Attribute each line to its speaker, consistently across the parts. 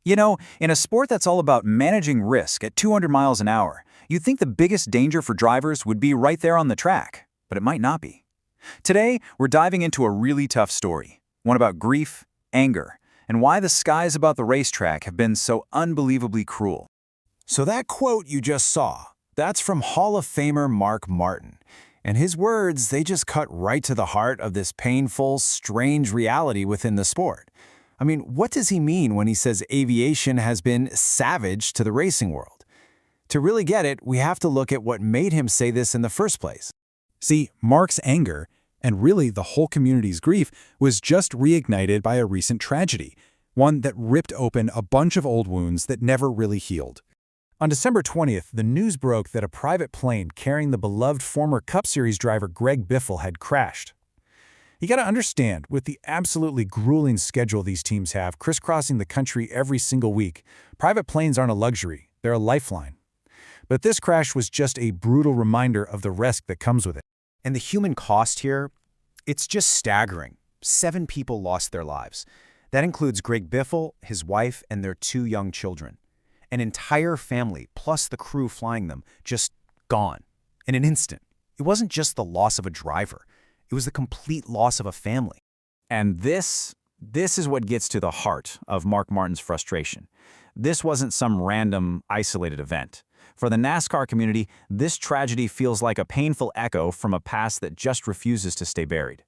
Speaker 1: You know, in a sport that's all about managing risk at 200 miles an hour, you'd think the biggest danger for drivers would be right there on the track, but it might not be. Today, we're diving into a really tough story, one about grief, anger, and why the skies about the racetrack have been so unbelievably cruel.
Speaker 2: So that quote you just saw, that's from Hall of Famer Mark Martin. And his words, they just cut right to the heart of this painful, strange reality within the sport. I mean, what does he mean when he says aviation has been savage to the racing world? To really get it, we have to look at what made him say this in the first place.
Speaker 3: See, Mark's anger, and really the whole community's grief, was just reignited by a recent tragedy, one that ripped open a bunch of old wounds that never really healed. On December 20th, the news broke that a private plane carrying the beloved former Cup Series driver Greg Biffle had crashed. You gotta understand, with the absolutely grueling schedule these teams have, crisscrossing the country every single week, private planes aren't a luxury, they're a lifeline. But this crash was just a brutal reminder of the risk that comes with it.
Speaker 4: And the human cost here, it's just staggering. 7 people lost their lives. That includes Greg Biffle, his wife, and their 2 young children. An entire family, plus the crew flying them, just gone. In an instant. It wasn't just the loss of a driver. It was the complete loss of a family.
Speaker 1: And this is what gets to the heart of Mark Martin's frustration. This wasn't some random, isolated event. For the NASCAR community, this tragedy feels like a painful echo from a past that just refuses to stay buried.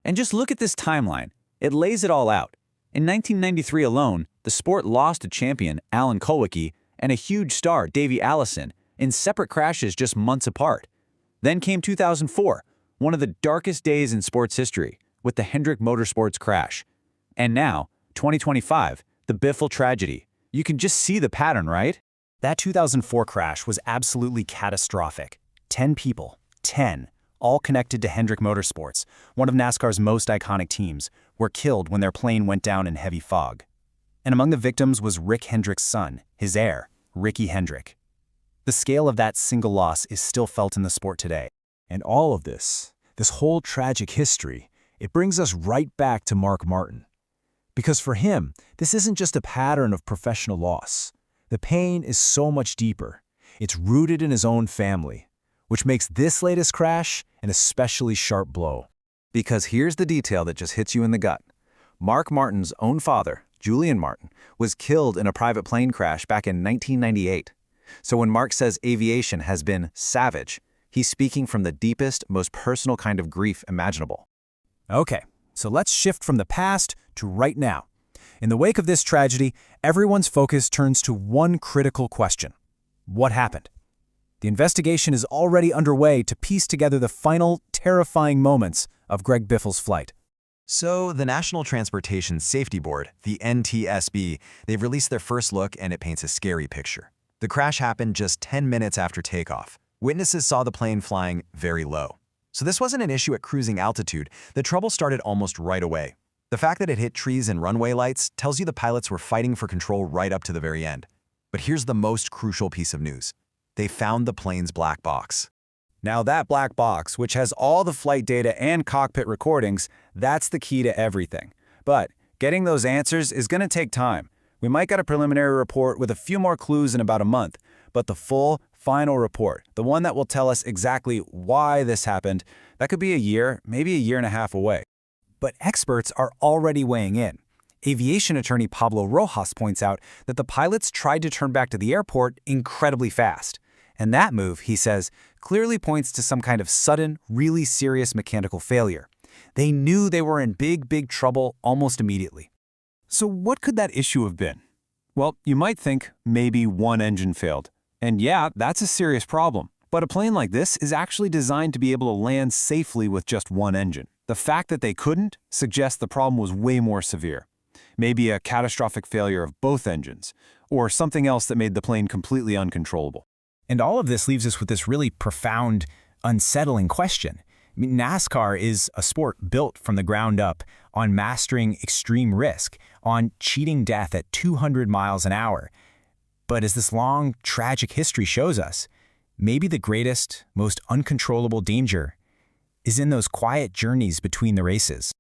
Speaker 1: And just look at this timeline. It lays it all out. In 1993 alone, the sport lost a champion, Alan Kulwicki, and a huge star, Davey Allison, in separate crashes just months apart. Then came 2004, one of the darkest days in sports history, with the Hendrick Motorsports crash. And now, 2025, the Biffle tragedy. You can just see the pattern, right?
Speaker 4: That 2004 crash was absolutely catastrophic. 10 people, 10, all connected to Hendrick Motorsports, one of NASCAR's most iconic teams, were killed when their plane went down in heavy fog. And among the victims was Rick Hendrick's son, his heir, Ricky Hendrick. The scale of that single loss is still felt in the sport today.
Speaker 2: And all of this whole tragic history, it brings us right back to Mark Martin. Because for him, this isn't just a pattern of professional loss. The pain is so much deeper. It's rooted in his own family, which makes this latest crash an especially sharp blow.
Speaker 1: Because here's the detail that just hits you in the gut. Mark Martin's own father, Julian Martin, was killed in a private plane crash back in 1998. So when Mark says aviation has been savage, he's speaking from the deepest, most personal kind of grief imaginable.
Speaker 2: Okay, so let's shift from the past to right now. In the wake of this tragedy, everyone's focus turns to one critical question. What happened? The investigation is already underway to piece together the final, terrifying moments of Greg Biffle's flight.
Speaker 5: So the National Transportation Safety Board, the NTSB, they've released their first look and it paints a scary picture. The crash happened just 10 minutes after takeoff. Witnesses saw the plane flying very low. So this wasn't an issue at cruising altitude. The trouble started almost right away. The fact that it hit trees and runway lights tells you the pilots were fighting for control right up to the very end. But here's the most crucial piece of news. They found the plane's black box.
Speaker 2: Now that black box, which has all the flight data and cockpit recordings, that's the key to everything. But getting those answers is going to take time. We might get a preliminary report with a few more clues in about a month, but the full, final report, the one that will tell us exactly why this happened, that could be a year, maybe a year and a half away. But experts are already weighing in. Aviation attorney Pablo Rojas points out that the pilots tried to turn back to the airport incredibly fast. And that move, he says, clearly points to some kind of sudden, really serious mechanical failure. They knew they were in big trouble almost immediately.
Speaker 3: So what could that issue have been? Well, you might think maybe one engine failed. And yeah, that's a serious problem. But a plane like this is actually designed to be able to land safely with just one engine. The fact that they couldn't suggests the problem was way more severe. Maybe a catastrophic failure of both engines, or something else that made the plane completely uncontrollable.
Speaker 2: And all of this leaves us with this really profound, unsettling question. I mean, NASCAR is a sport built from the ground up on mastering extreme risk, on cheating death at 200 miles an hour. But as this long, tragic history shows us, maybe the greatest, most uncontrollable danger is in those quiet journeys between the races.